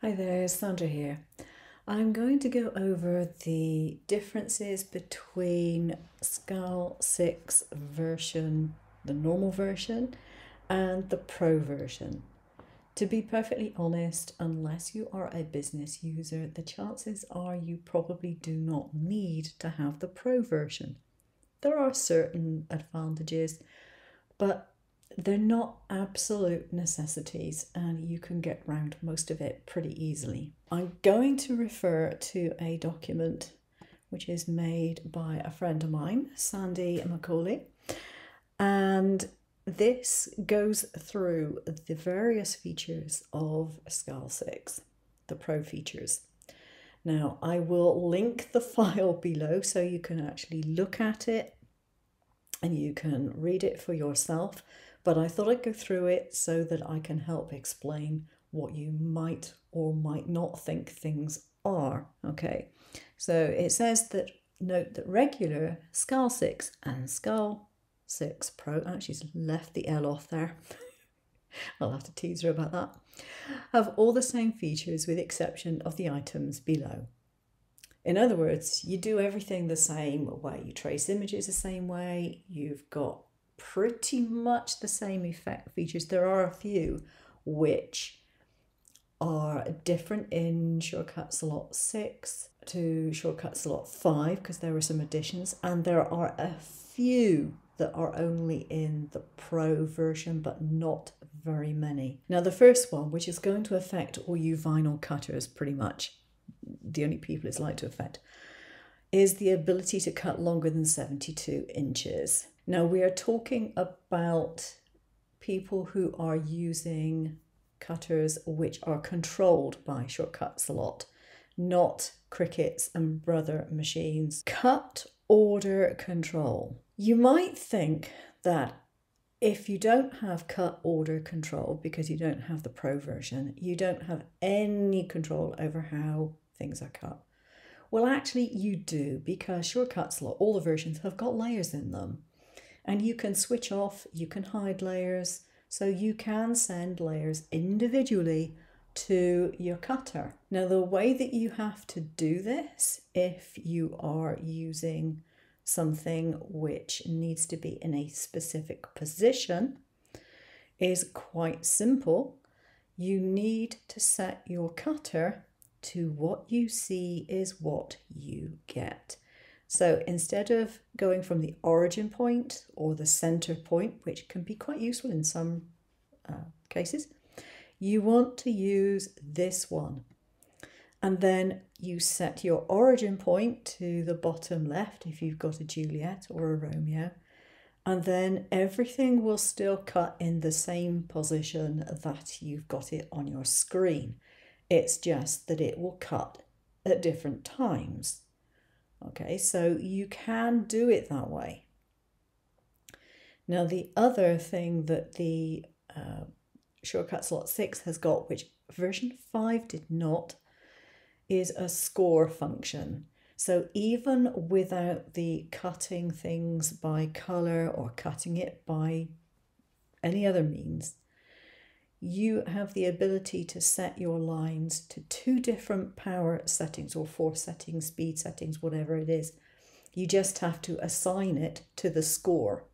Hi there, Sandra here. I'm going to go over the differences between Scal 6 version, the normal version, and the Pro version. To be perfectly honest, unless you are a business user, the chances are you probably do not need to have the Pro version. There are certain advantages, but they're not absolute necessities and you can get around most of it pretty easily. I'm going to refer to a document which is made by a friend of mine, Sandy Macaulay, and this goes through the various features of Scal 6, the Pro features. Now, I will link the file below so you can actually look at it and you can read it for yourself. But I thought I'd go through it so that I can help explain what you might or might not think things are. Okay, so it says that note that regular Scal 6 and Scal 6 Pro, she's left the L off there. I'll have to tease her about that, have all the same features with the exception of the items below. In other words, you do everything the same way. You trace images the same way. You've got pretty much the same effect features. There are a few which are different in Shortcut Slot 6 to Shortcut Slot 5 because there were some additions, and there are a few that are only in the Pro version, but not very many. Now the first one, which is going to affect all you vinyl cutters pretty much, the only people it's like to affect, is the ability to cut longer than 72 inches. Now we are talking about people who are using cutters which are controlled by Shortcut Slot, not Cricket's and Brother machines. Cut order control. You might think that if you don't have cut order control because you don't have the Pro version, you don't have any control over how things are cut. Well, actually you do, because Shortcut Slot, all the versions have got layers in them. And you can switch off, you can hide layers, so you can send layers individually to your cutter. Now, the way that you have to do this, if you are using something which needs to be in a specific position, is quite simple. You need to set your cutter to what you see is what you get. So instead of going from the origin point or the center point, which can be quite useful in some cases, you want to use this one. And then you set your origin point to the bottom left if you've got a Juliet or a Romeo, and then everything will still cut in the same position that you've got it on your screen. It's just that it will cut at different times. Okay, so you can do it that way. Now, the other thing that the Shortcut Slot 6 has got, which version 5 did not, is a score function. So even without the cutting things by color or cutting it by any other means, you have the ability to set your lines to 2 different power settings or 4 settings, speed settings, whatever it is. You just have to assign it to the score.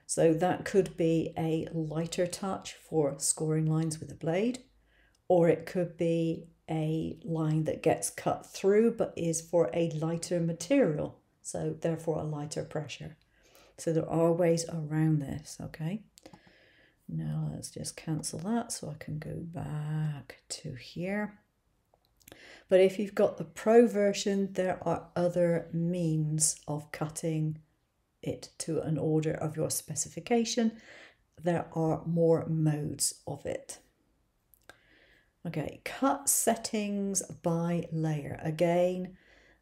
So that could be a lighter touch for scoring lines with a blade, or it could be a line that gets cut through but is for a lighter material, so therefore a lighter pressure. So there are ways around this, okay? Now let's just cancel that so I can go back to here. But if you've got the Pro version, there are other means of cutting it to an order of your specification. There are more modes of it. Okay, cut settings by layer. Again,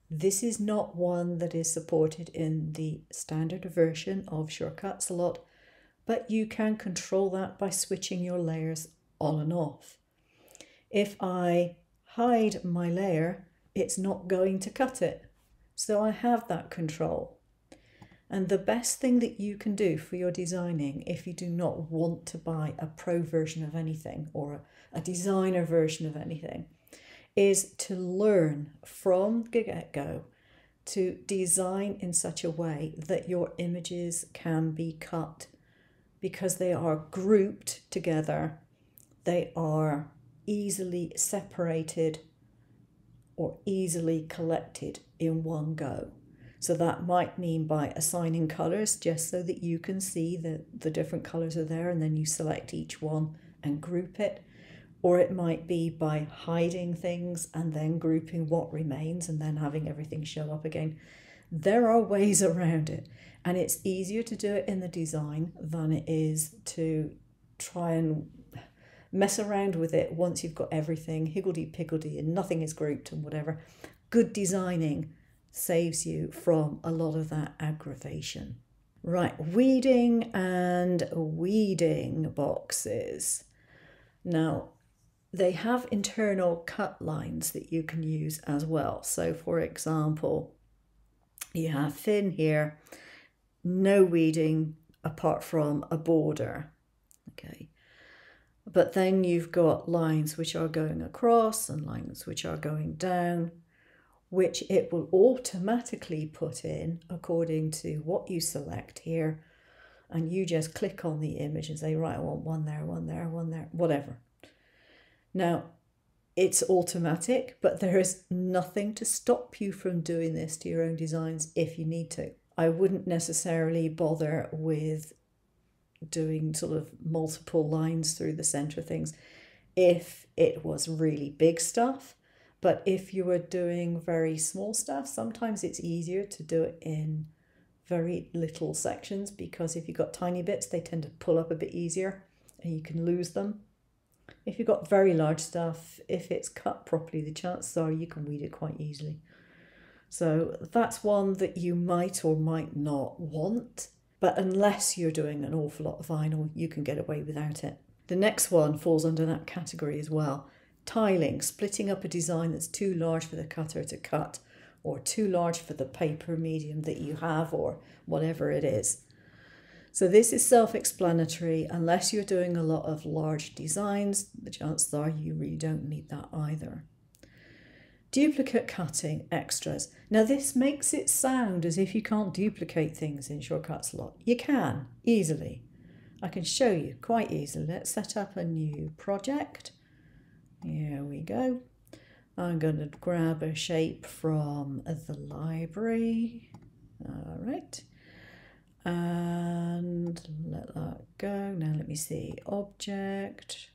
this is not one that is supported in the standard version of Shortcut Slot, but you can control that by switching your layers on and off. If I hide my layer, it's not going to cut it. So I have that control. And the best thing that you can do for your designing, if you do not want to buy a pro version of anything or a designer version of anything, is to learn from the get-go to design in such a way that your images can be cut, because they are grouped together, they are easily separated or easily collected in one go. So that might mean by assigning colours, just so that you can see that the different colours are there, and then you select each one and group it. Or it might be by hiding things and then grouping what remains and then having everything show up again. There are ways around it, and it's easier to do it in the design than it is to try and mess around with it once you've got everything higgledy-piggledy and nothing is grouped and whatever. Good designing saves you from a lot of that aggravation. Right, weeding and weeding boxes. Now, they have internal cut lines that you can use as well. So for example, you have thin here, no weeding apart from a border. Okay. But then you've got lines which are going across and lines which are going down, which it will automatically put in according to what you select here. And you just click on the image and say, right, I want one there, one there, one there, whatever. Now, it's automatic, but there is nothing to stop you from doing this to your own designs if you need to. I wouldn't necessarily bother with doing sort of multiple lines through the center of things if it was really big stuff. But if you were doing very small stuff, sometimes it's easier to do it in very little sections, because if you've got tiny bits, they tend to pull up a bit easier and you can lose them. If you've got very large stuff, if it's cut properly, the chances are you can weed it quite easily. So that's one that you might or might not want, but unless you're doing an awful lot of vinyl, you can get away without it. The next one falls under that category as well. Tiling, splitting up a design that's too large for the cutter to cut, or too large for the paper medium that you have, or whatever it is. So this is self-explanatory. Unless you're doing a lot of large designs, the chances are you really don't need that either. Duplicate cutting, extras. Now this makes it sound as if you can't duplicate things in Shortcuts a lot. You can, easily. I can show you quite easily. Let's set up a new project. Here we go. I'm going to grab a shape from the library. All right. And let that go. Now let me see. Object.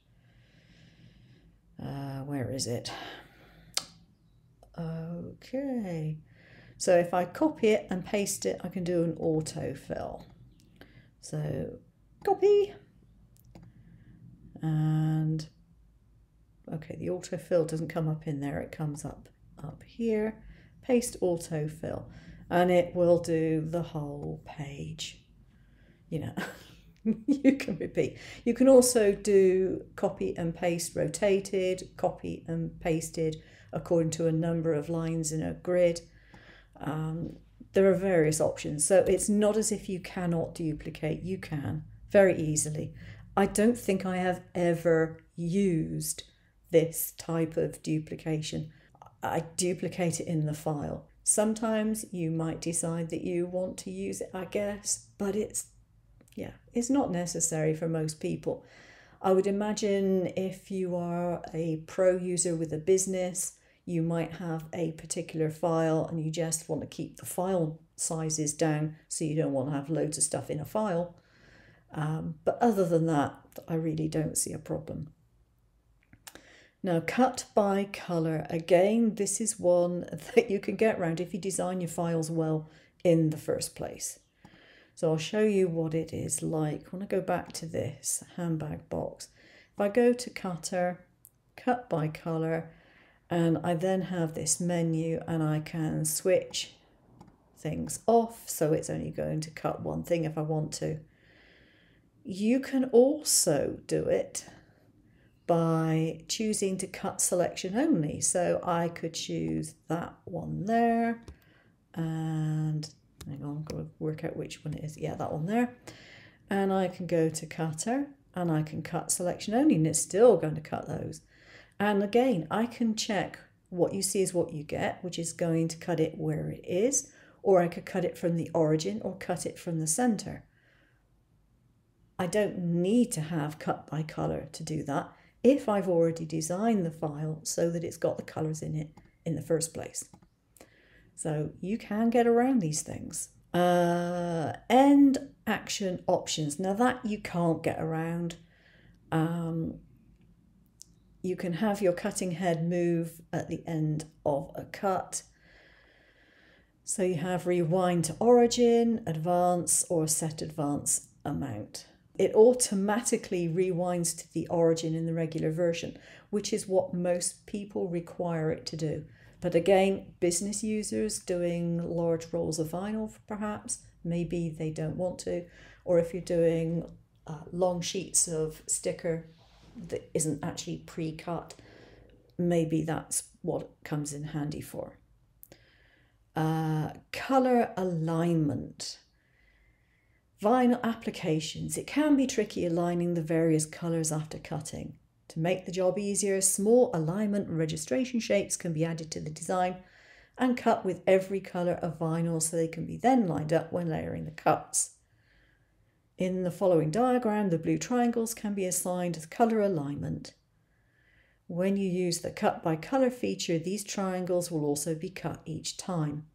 Where is it? Okay. So if I copy it and paste it, I can do an autofill. So copy. And okay, the autofill doesn't come up in there, it comes up here. Paste autofill, and it will do the whole page. You know, you can repeat. You can also do copy and paste rotated, copy and pasted according to a number of lines in a grid. There are various options, so it's not as if you cannot duplicate. You can very easily. I don't think I have ever used this type of duplication. I duplicate it in the file. Sometimes you might decide that you want to use it, I guess, but it's not necessary for most people. I would imagine if you are a pro user with a business, you might have a particular file and you just want to keep the file sizes down, so you don't want to have loads of stuff in a file. But other than that, I really don't see a problem. Now, cut by colour. Again, this is one that you can get around if you design your files well in the first place. So I'll show you what it is like. When I go back to this handbag box, if I go to cutter, cut by colour, and I then have this menu and I can switch things off, so it's only going to cut one thing if I want to. You can also do it by choosing to cut selection only. So I could choose that one there and Hang on, I've got to work out which one it is. Yeah, that one there. And I can go to cutter and I can cut selection only, and it's still going to cut those. And again, I can check what you see is what you get, which is going to cut it where it is, or I could cut it from the origin or cut it from the center. I don't need to have cut by color to do that if I've already designed the file so that it's got the colors in it in the first place. So you can get around these things. End action options. Now that you can't get around. You can have your cutting head move at the end of a cut. So you have rewind to origin, advance, or set advance amount. It automatically rewinds to the origin in the regular version, which is what most people require it to do. But again, business users doing large rolls of vinyl, perhaps, maybe they don't want to. Or if you're doing long sheets of sticker that isn't actually pre-cut, maybe that's what it comes in handy for. Color alignment. Vinyl applications. It can be tricky aligning the various colors after cutting. To make the job easier, small alignment registration shapes can be added to the design and cut with every color of vinyl so they can be then lined up when layering the cuts. In the following diagram, the blue triangles can be assigned as color alignment. When you use the cut by color feature, these triangles will also be cut each time.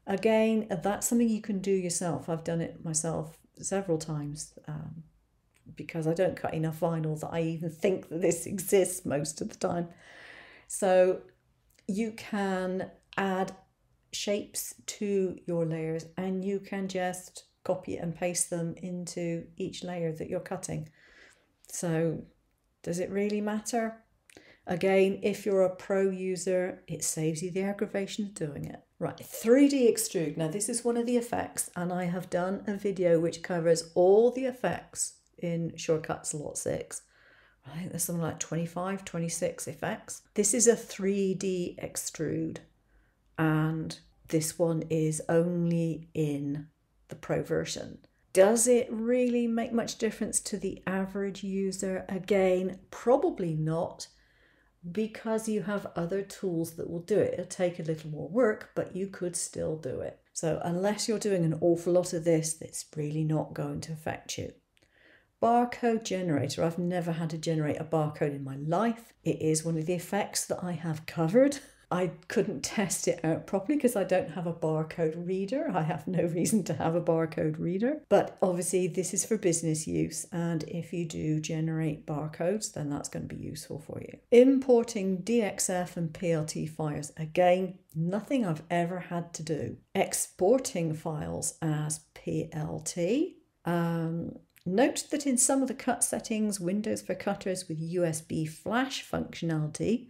Again, that's something you can do yourself. I've done it myself several times because I don't cut enough vinyl that I even think that this exists most of the time. So you can add shapes to your layers and you can just copy and paste them into each layer that you're cutting. So does it really matter? Again, if you're a pro user, it saves you the aggravation of doing it. Right, 3D extrude. Now this is one of the effects, and I have done a video which covers all the effects in Shortcuts Lot 6. I think there's something like 25, 26 effects. This is a 3D extrude, and this one is only in the pro version. Does it really make much difference to the average user? Again, probably not, because you have other tools that will do it. It'll take a little more work, but you could still do it. So unless you're doing an awful lot of this, it's really not going to affect you. Barcode generator. I've never had to generate a barcode in my life. It is one of the effects that I have covered. I couldn't test it out properly because I don't have a barcode reader. I have no reason to have a barcode reader. But obviously this is for business use, and if you do generate barcodes, then that's going to be useful for you. Importing DXF and PLT files. Again, nothing I've ever had to do. Exporting files as PLT. Note that in some of the cut settings, windows for cutters with USB flash functionality,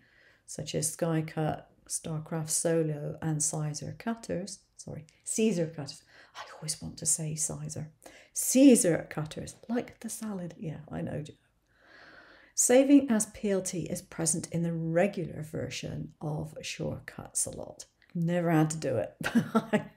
such as SkyCut, StarCraft Solo and Siser cutters. I always want to say Siser. Siser cutters, like the salad. Yeah, I know. Saving as PLT is present in the regular version of Shortcuts a lot. Never had to do it. I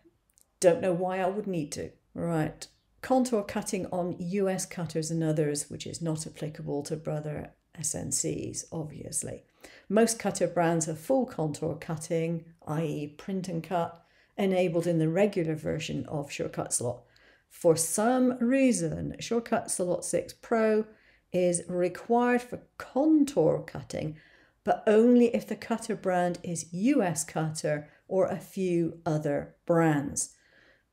don't know why I would need to. Right. Contour cutting on US cutters and others, which is not applicable to brother SNCs, obviously. Most cutter brands have full contour cutting, i.e. print and cut, enabled in the regular version of Shortcuts Lot. For some reason, Shortcuts Lot 6 Pro is required for contour cutting, but only if the cutter brand is US Cutter or a few other brands.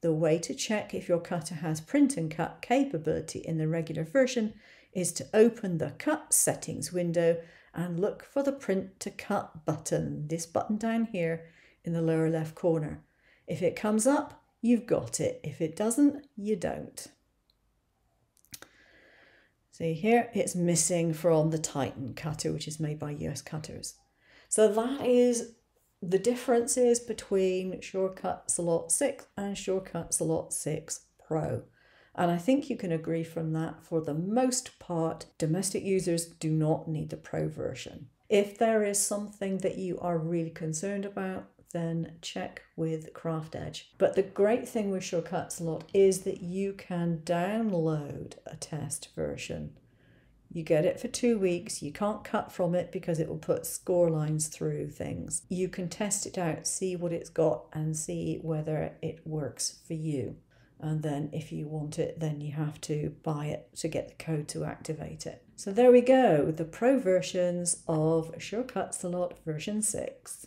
The way to check if your cutter has print and cut capability in the regular version is to open the cut settings window and look for the print to cut button, this button down here in the lower left corner. If it comes up, you've got it. If it doesn't, you don't. See here, it's missing from the Titan cutter, which is made by US Cutters. So that is the differences between Shortcuts Lot 6 and Shortcuts Lot 6 Pro. And I think you can agree from that, for the most part, domestic users do not need the Pro version. If there is something that you are really concerned about, then check with Craft Edge. But the great thing with Shortcuts a lot is that you can download a test version. You get it for 2 weeks. You can't cut from it because it will put score lines through things. You can test it out, see what it's got, and see whether it works for you. And then if you want it, then you have to buy it to get the code to activate it. So there we go, the pro versions of Shortcuts a Lot version 6.